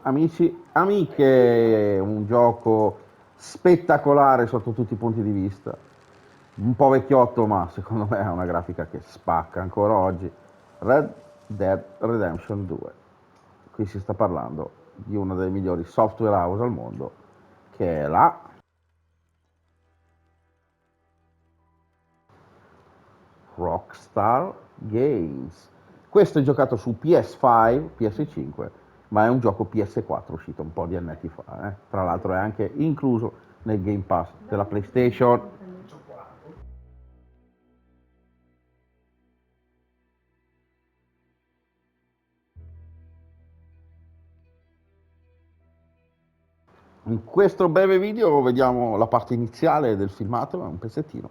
Amici, amiche, un gioco spettacolare sotto tutti i punti di vista. Un po' vecchiotto, ma secondo me è una grafica che spacca ancora oggi. Red Dead Redemption 2. Qui si sta parlando di uno dei migliori software house al mondo, che è la Rockstar Games. Questo è giocato su PS5, PS5, ma è un gioco PS4 uscito un po' di annetti fa. Tra l'altro è anche incluso nel Game Pass della PlayStation. In questo breve video vediamo la parte iniziale del filmato, è un pezzettino,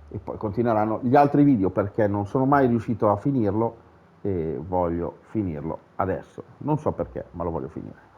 e poi continueranno gli altri video perché non sono mai riuscito a finirlo e voglio finirlo adesso. Non so perché, ma lo voglio finire.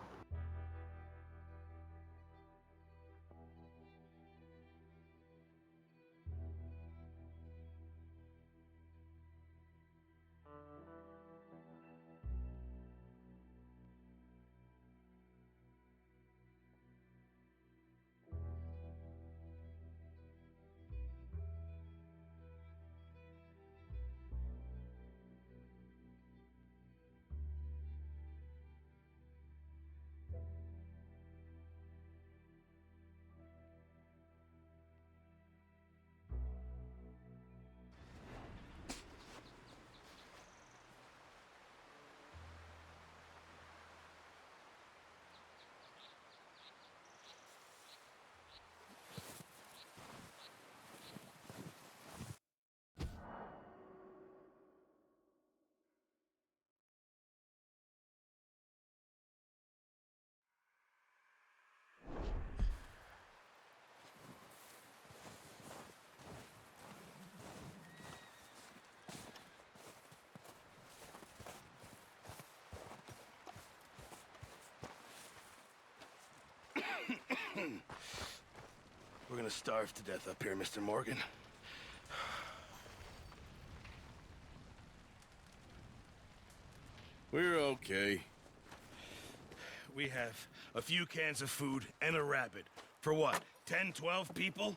We're gonna starve to death up here, Mr. Morgan. We're okay. We have a few cans of food and a rabbit. For what, 10, 12 people?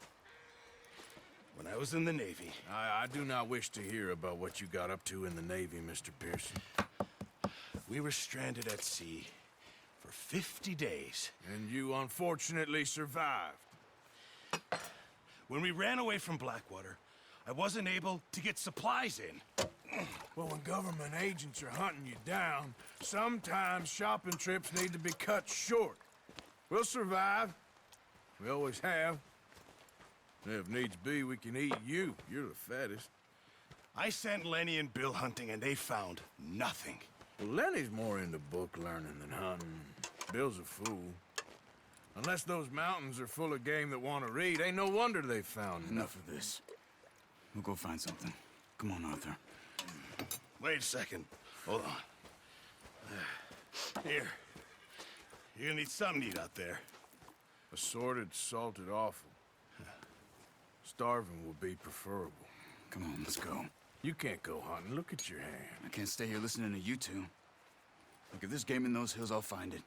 When I was in the Navy... I do not wish to hear about what you got up to in the Navy, Mr. Pearson. We were stranded at sea for 50 days. And you unfortunately survived. When we ran away from Blackwater, I wasn't able to get supplies in. Well, when government agents are hunting you down, sometimes shopping trips need to be cut short. We'll survive. We always have. If needs be, we can eat you. You're the fattest. I sent Lenny and Bill hunting, and they found nothing. Well, Lenny's more into book learning than hunting. Bill's a fool. Unless those mountains are full of game that want to read, ain't no wonder they found Enough of this. We'll go find something. Come on, Arthur. Wait a second. Hold on. Here. You're gonna need something to eat out there. Assorted, salted offal. Starving would be preferable. Come on, let's go. You can't go hunting. Look at your hand. I can't stay here listening to you two. Look, if there's game in those hills, I'll find it.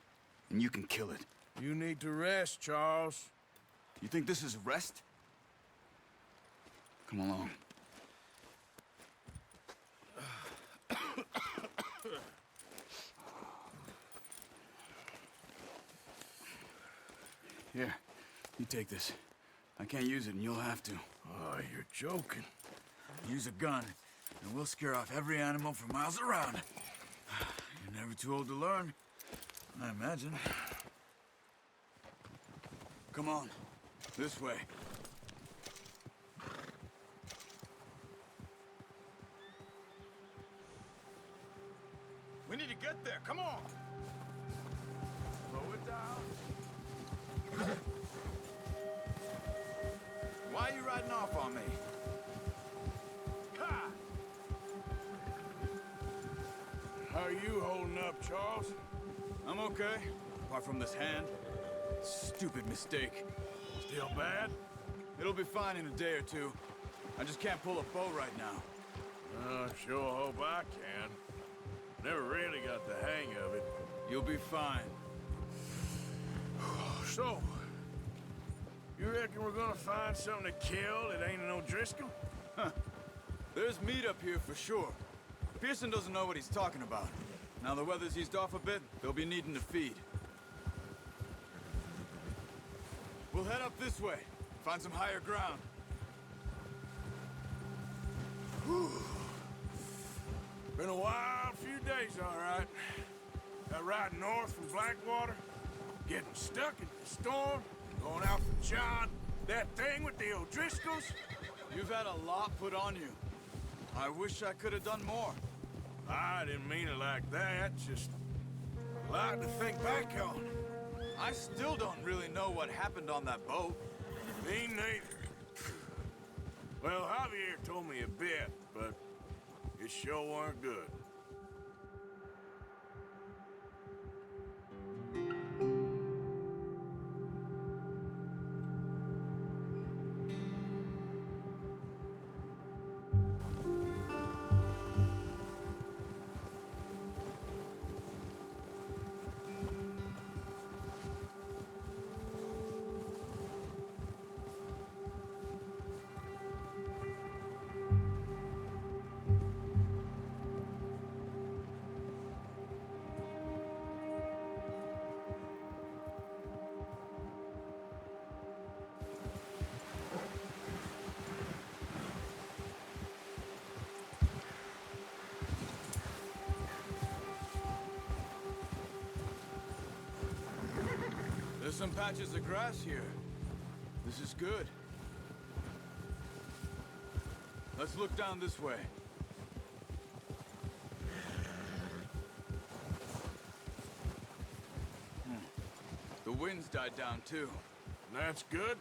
And you can kill it. You need to rest, Charles. You think this is rest? Come along. Here, you take this. I can't use it, and you'll have to. Oh, you're joking. Use a gun, and we'll scare off every animal for miles around. You're never too old to learn, I imagine. Come on, this way. We need to get there. Come on. Slow it down. Why are you riding off on me? Ha! How are you holding up, Charles? I'm okay, apart from this hand. Stupid mistake. Still bad? It'll be fine in a day or two. I just can't pull a bow right now. Sure hope I can. Never really got the hang of it. You'll be fine. So, you reckon we're gonna find something to kill that ain't an O'Driscoll? There's meat up here for sure. Pearson doesn't know what he's talking about. Now the weather's eased off a bit, they'll be needing to feed. We'll head up this way, find some higher ground. Been a wild few days, all right. That ride north from Blackwater, getting stuck in the storm, going out for John, that thing with the O'Driscolls. You've had a lot put on you. I wish I could have done more. I didn't mean it like that, just a lot to think back on. I still don't really know what happened on that boat. Me neither. Well, Javier told me a bit, but it sure weren't good. There's some patches of grass here. This is good. Let's look down this way. The wind's died down too. That's good.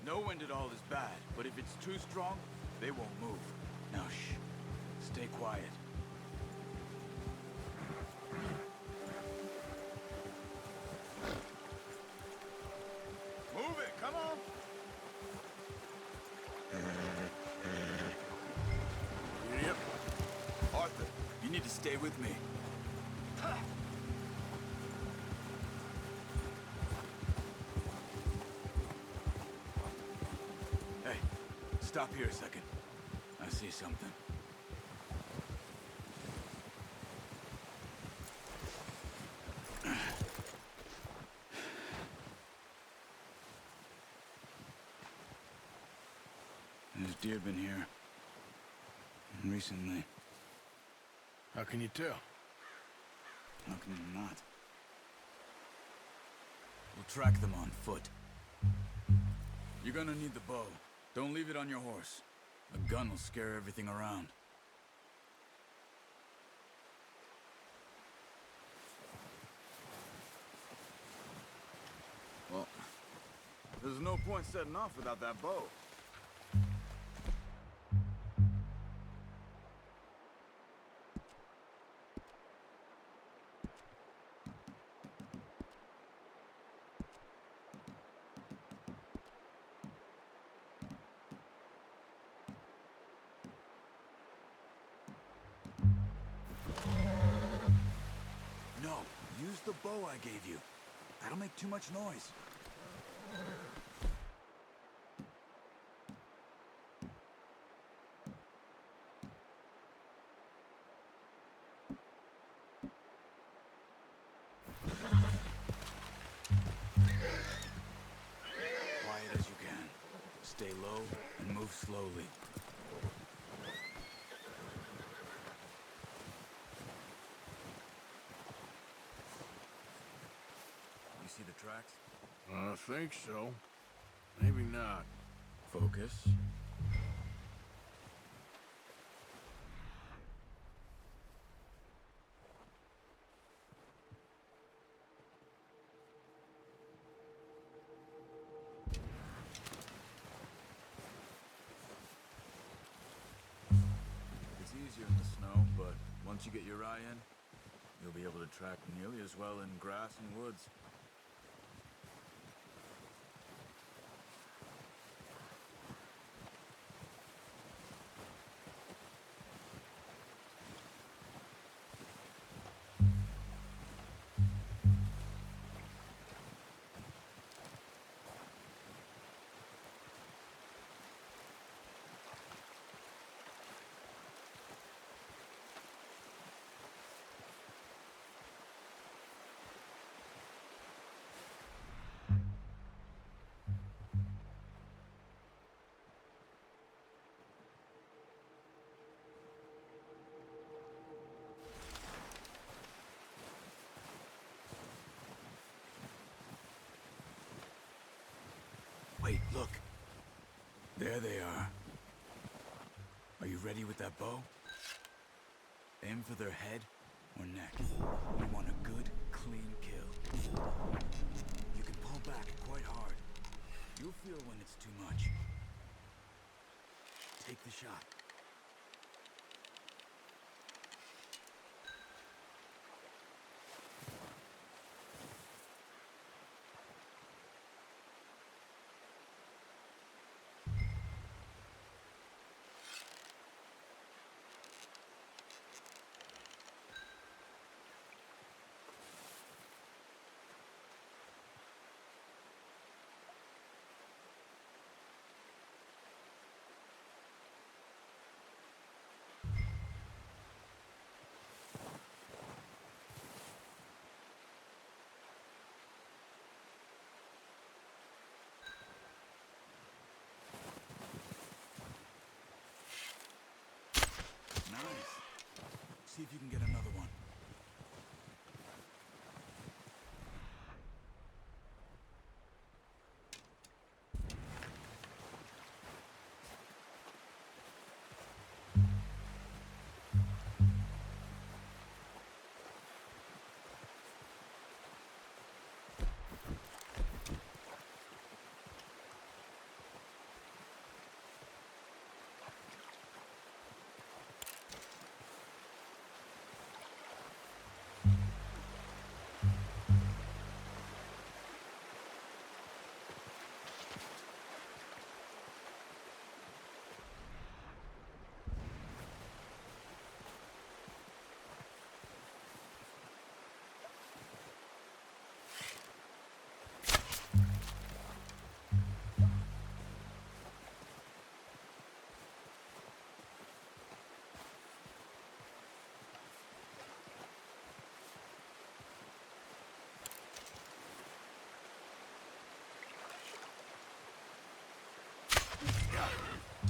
No wind at all is bad, but if it's too strong, they won't move. Now shh. Stay quiet. Move it, come on! Yep. Arthur, you need to stay with me. Hey, stop here a second. I see something. There's deer been here. Recently. How can you tell? How can you not? We'll track them on foot. You're gonna need the bow. Don't leave it on your horse. A gun will scare everything around. Well, there's no point setting off without that bow. No, use the bow I gave you. That'll make too much noise. Quiet as you can. Stay low and move slowly. You see the tracks? I think so. Maybe not. Focus. It's easier in the snow, but once you get your eye in, you'll be able to track nearly as well in grass and woods. Wait, look. There they are. Are you ready with that bow? Aim for their head or neck. We want a good, clean kill. You can pull back quite hard. You'll feel when it's too much. Take the shot. Nice. See if you can get another one.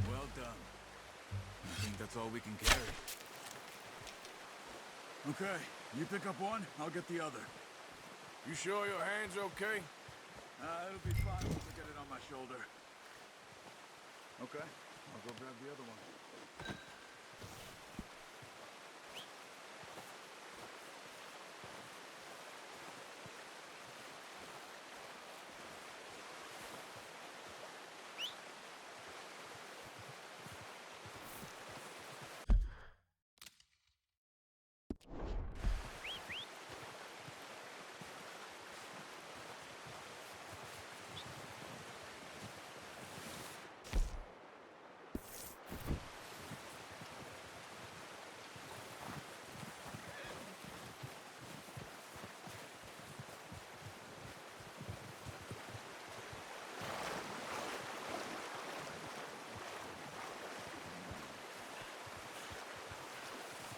Well done. I think that's all we can carry. Okay, you pick up one, I'll get the other. You sure your hand's okay? It'll be fine once I get it on my shoulder. Okay, I'll go grab the other one.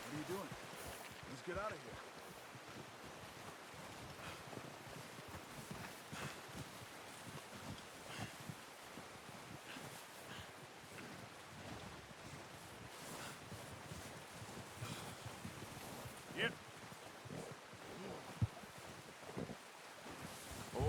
What are you doing? Let's get out of here. Yep. Oh.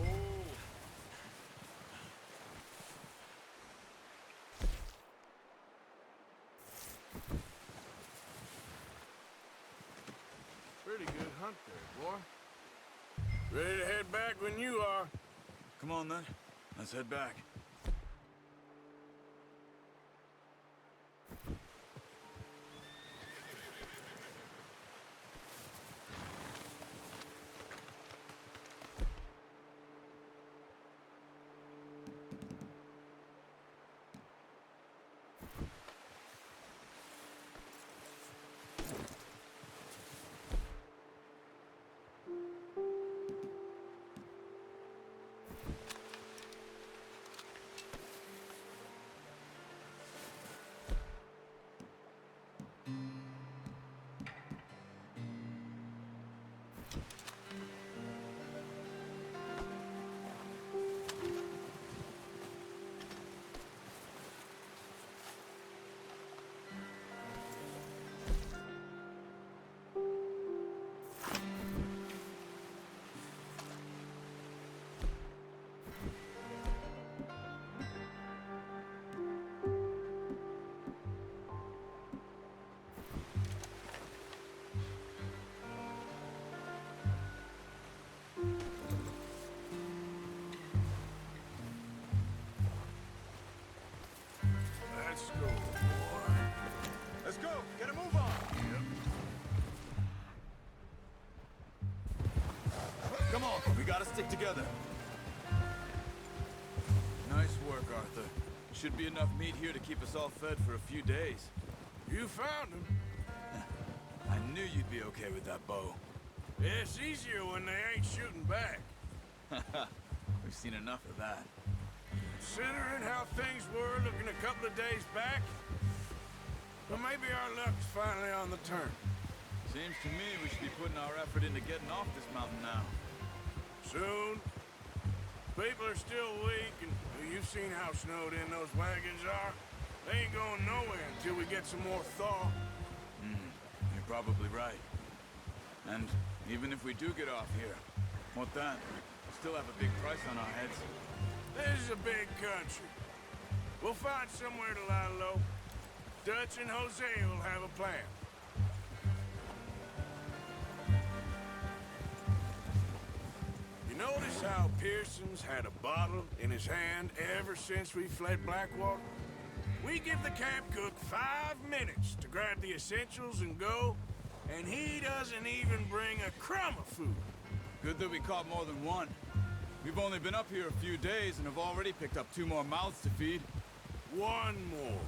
Pretty good hunt there, boy. Ready to head back when you are. Come on then, let's head back. Come on, we gotta stick together. Nice work, Arthur. Should be enough meat here to keep us all fed for a few days. You found him. I knew you'd be okay with that bow. It's easier when they ain't shooting back. We've seen enough of that. Considering how things were looking a couple of days back, well, maybe our luck's finally on the turn. Seems to me we should be putting our effort into getting off this mountain now. Soon. People are still weak, and you've seen how snowed in those wagons are. They ain't going nowhere until we get some more thaw. You're probably right. And even if we do get off here, what then? We still have a big price on our heads. This is a big country. We'll find somewhere to lie low. Dutch and Jose will have a plan. You notice how Pearson's had a bottle in his hand ever since we fled Blackwater? We give the camp cook 5 minutes to grab the essentials and go, and he doesn't even bring a crumb of food. Good that we caught more than one. We've only been up here a few days and have already picked up 2 more mouths to feed. 1 more.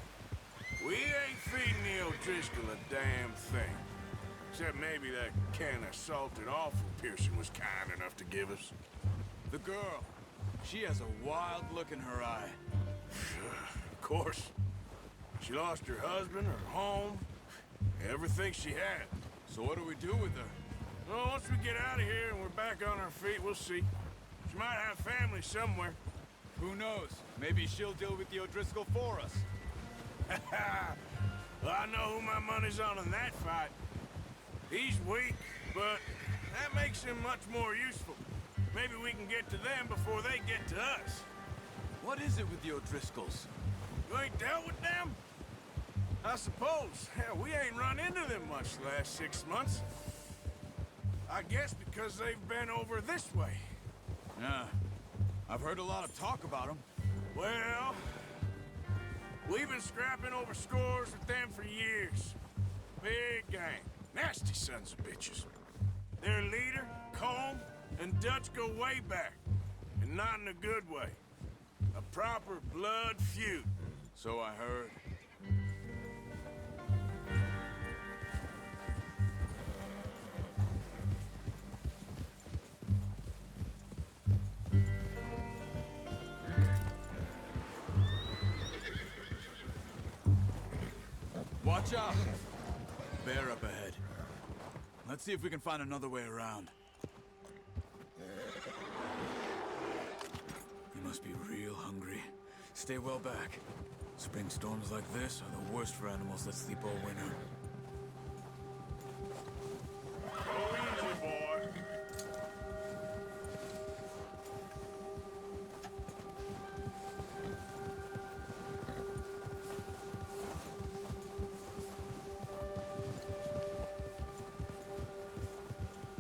We ain't feeding the O'Driscoll a damn thing. Except maybe that can of salted offal Pearson was kind enough to give us. The girl. She has a wild look in her eye. Of course. She lost her husband, her home, everything she had. So what do we do with her? Well, once we get out of here and we're back on our feet, we'll see. She might have family somewhere. Who knows? Maybe she'll deal with the O'Driscoll for us. Well, I know who my money's on in that fight. He's weak, but that makes him much more useful. Maybe we can get to them before they get to us. What is it with the O'Driscolls? You ain't dealt with them? I suppose. Hell, we ain't run into them much the last 6 months. I guess because they've been over this way. Yeah. I've heard a lot of talk about them. Well, we've been scrapping over scores with them for years. Big gang. Nasty sons of bitches. Their leader, Combe, and Dutch go way back. And not in a good way. A proper blood feud. So I heard. Watch out! Bear up ahead. Let's see if we can find another way around. You must be real hungry. Stay well back. Spring storms like this are the worst for animals that sleep all winter. Go easy, boy.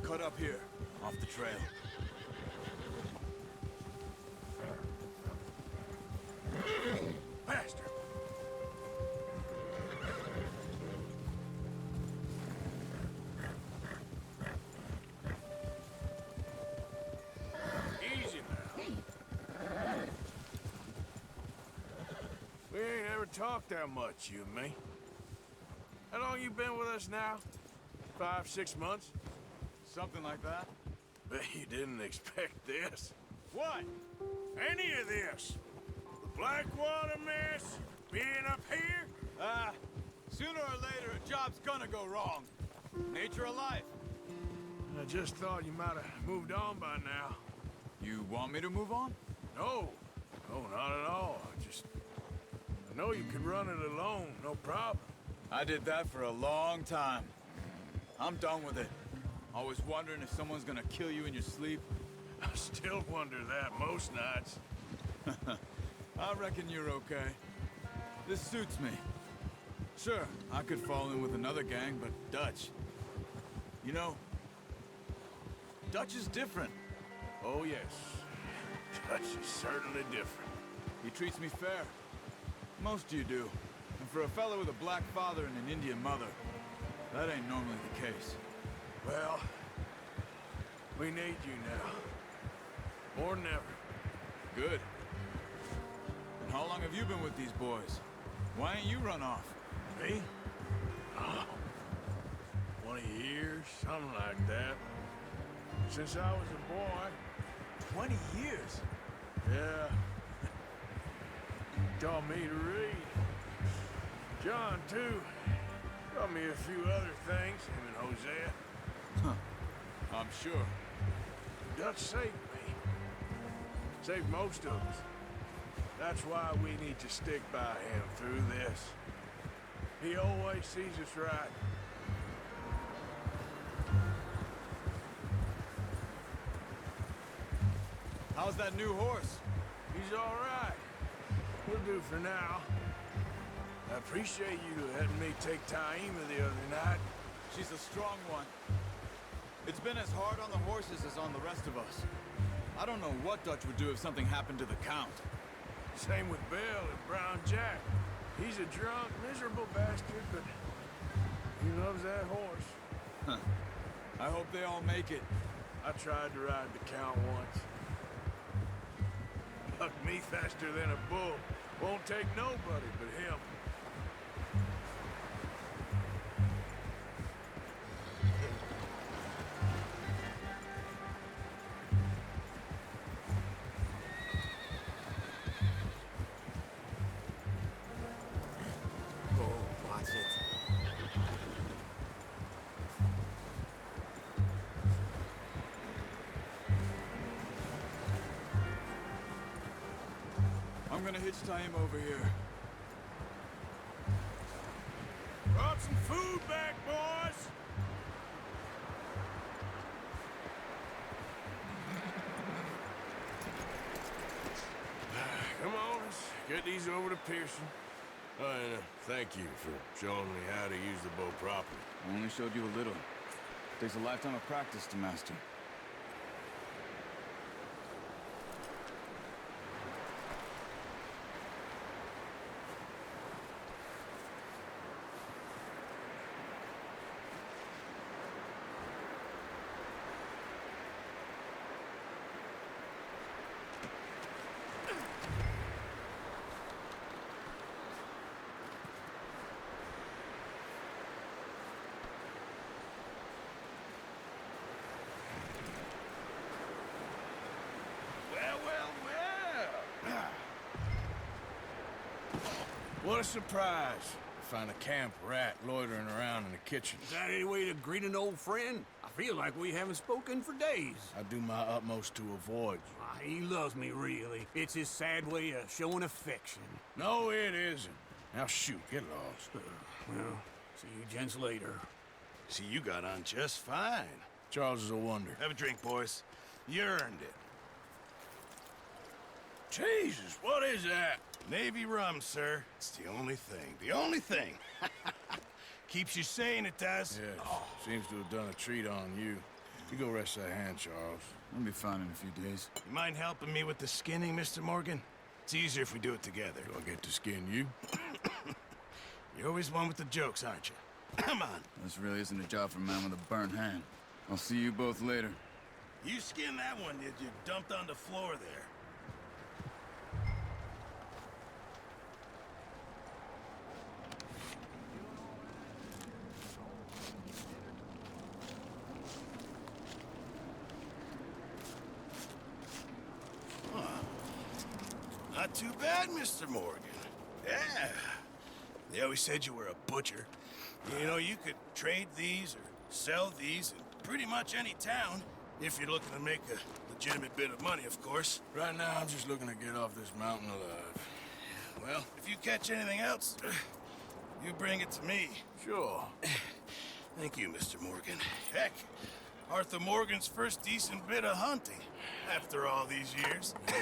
Cut up here, off the trail. Bastard. Easy now. We ain't ever talked that much, you and me. How long you been with us now? 5, 6 months? Something like that? Bet you didn't expect this. What? Any of this. The Blackwater mess, being up here. Sooner or later a job's gonna go wrong. Nature of life. I just thought you might have moved on by now. You want me to move on? No, no, not at all. I know you could run it alone, no problem. I did that for a long time. I'm done with it. Always wondering if someone's gonna kill you in your sleep. I still wonder that most nights. I reckon you're okay. This suits me. Sure, I could fall in with another gang, but Dutch... You know, Dutch is different. Oh, yes. Dutch is certainly different. He treats me fair. Most you do. And for a fellow with a black father and an Indian mother, that ain't normally the case. Well, We need you now. More than ever. Good. And how long have you been with these boys? Why ain't you run off? Me? Oh, 20 years, something like that. Since I was a boy. 20 years? Yeah. Taught me to read. John, too. Taught me a few other things, him and Hosea. Huh. I'm sure. Dutch saved me. Saved most of us. That's why we need to stick by him through this. He always sees us right. How's that new horse? He's all right. We'll do for now. I appreciate you letting me take Taima the other night. She's a strong one. It's been as hard on the horses as on the rest of us. I don't know what Dutch would do if something happened to the Count. Same with Bill and Brown Jack. He's a drunk, miserable bastard, but he loves that horse. Huh. I hope they all make it. I tried to ride the Count once. Bucked me faster than a bull. Won't take nobody but him. I'm gonna hitch Taima over here. Brought some food back, boys! Come on, let's get these over to Pearson. Oh, and thank you for showing me how to use the bow properly. I only showed you a little. Takes a lifetime of practice to master. What a surprise. To find a camp rat loitering around in the kitchen. Is that any way to greet an old friend? I feel like we haven't spoken for days. I do my utmost to avoid you. He loves me, really. It's his sad way of showing affection. No, it isn't. Now shoot, get lost. Well, see you gents later. See, you got on just fine. Charles is a wonder. Have a drink, boys. You earned it. Jesus, what is that? Navy rum, sir. It's the only thing. The only thing. Keeps you sane, it does. Yes, seems to have done a treat on you. You go rest that hand, Charles. I'll be fine in a few days. You mind helping me with the skinning, Mr. Morgan? It's easier if we do it together. Do I get to skin you? You're always one with the jokes, aren't you? Come on. This really isn't a job for a man with a burnt hand. I'll see you both later. You skinned that one that you dumped on the floor there. Not too bad, Mr. Morgan. Yeah. They always said you were a butcher. You know, you could trade these or sell these in pretty much any town, if you're looking to make a legitimate bit of money, of course. Right now, I'm just looking to get off this mountain alive. Well, if you catch anything else, you bring it to me. Sure. Thank you, Mr. Morgan. Heck, Arthur Morgan's first decent bit of hunting after all these years. Yeah.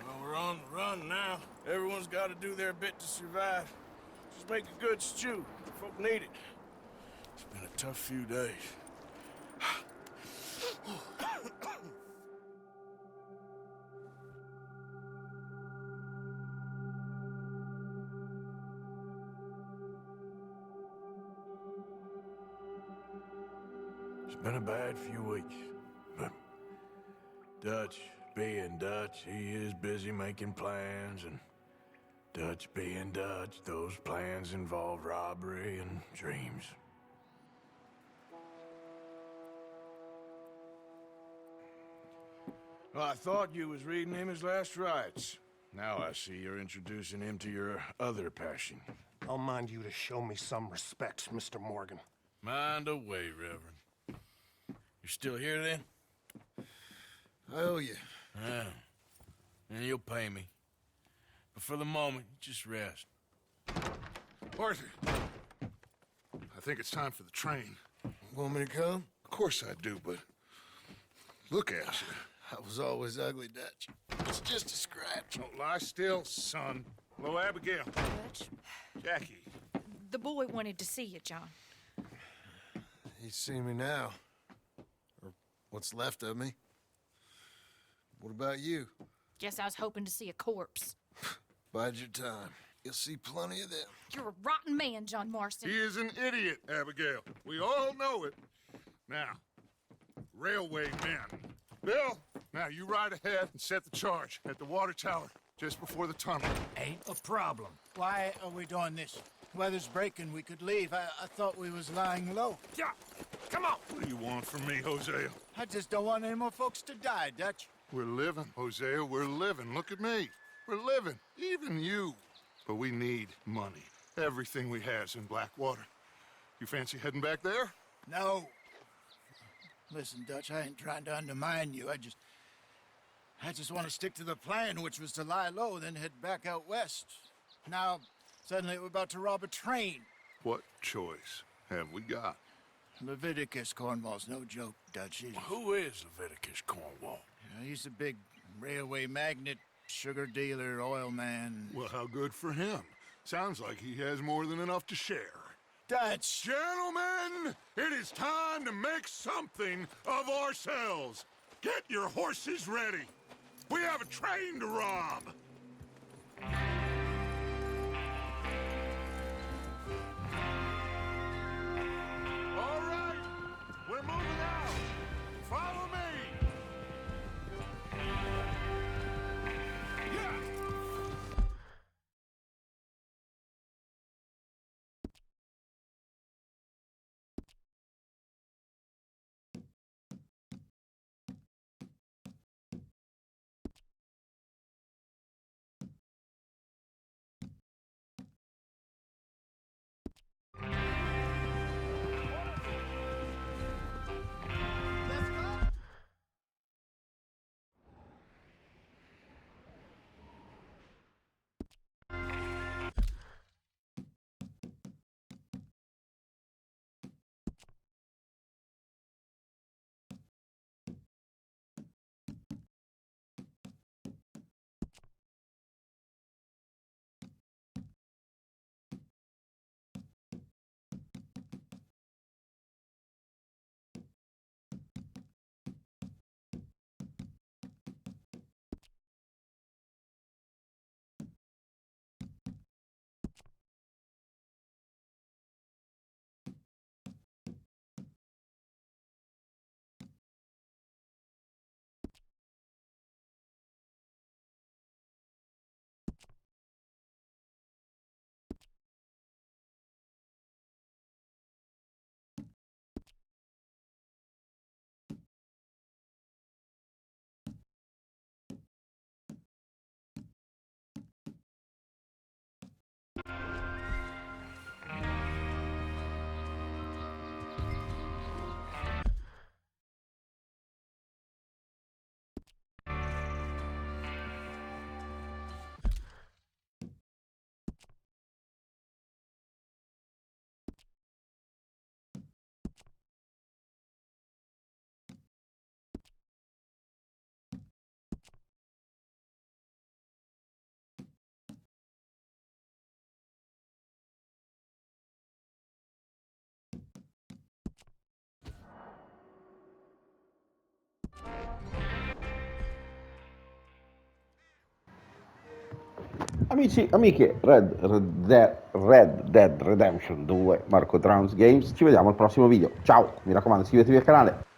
Well, we're on the run now. Everyone's got to do their bit to survive. Just make a good stew. Folk need it. It's been a tough few days. It's been a bad few weeks, but Dutch being Dutch, he is busy making plans, and Dutch being Dutch, those plans involve robbery and dreams. Well, I thought you was reading him his last rites. Now I see you're introducing him to your other passion. I'll mind you to show me some respect, Mr. Morgan. Mind away, Reverend. You're still here, then? I owe you. Yeah. And you'll pay me. But for the moment, just rest. Parte, I think it's time for the train. Want me to come? Of course I do, but look at you. I was always ugly, Dutch. It's just a scratch. Don't lie still, son. Hello, Abigail. Dutch, Jackie. the boy wanted to see you, John. He's seen me now. Or what's left of me. What about you? Guess I was hoping to see a corpse. Bide your time. You'll see plenty of them. You're a rotten man, John Marston. He is an idiot, Abigail. We all know it. Now, railway men. Bill, now you ride ahead and set the charge at the water tower just before the tunnel. Ain't a problem. Why are we doing this? Weather's breaking. We could leave. I thought we was lying low. Yeah, come on. What do you want from me, Hosea? I just don't want any more folks to die, Dutch. We're living, Hosea. We're living. Look at me. We're living. Even you. But we need money. Everything we have's in Blackwater. You fancy heading back there? No. Listen, Dutch, I ain't trying to undermine you. I just want to stick to the plan, which was to lie low, then head back out west. Now, suddenly we're about to rob a train. What choice have we got? Leviticus Cornwall's no joke, Dutch. Who is Leviticus Cornwall? He's a big railway magnate, sugar dealer, oil man. Well, how good for him. Sounds like he has more than enough to share. Dutch! Gentlemen, it is time to make something of ourselves. Get your horses ready. We have a train to rob. All right, we're moving out. Follow me. Yeah. Amici, amiche, Red Dead Redemption 2, Marcodrums Games, ci vediamo al prossimo video. Ciao, mi raccomando iscrivetevi al canale.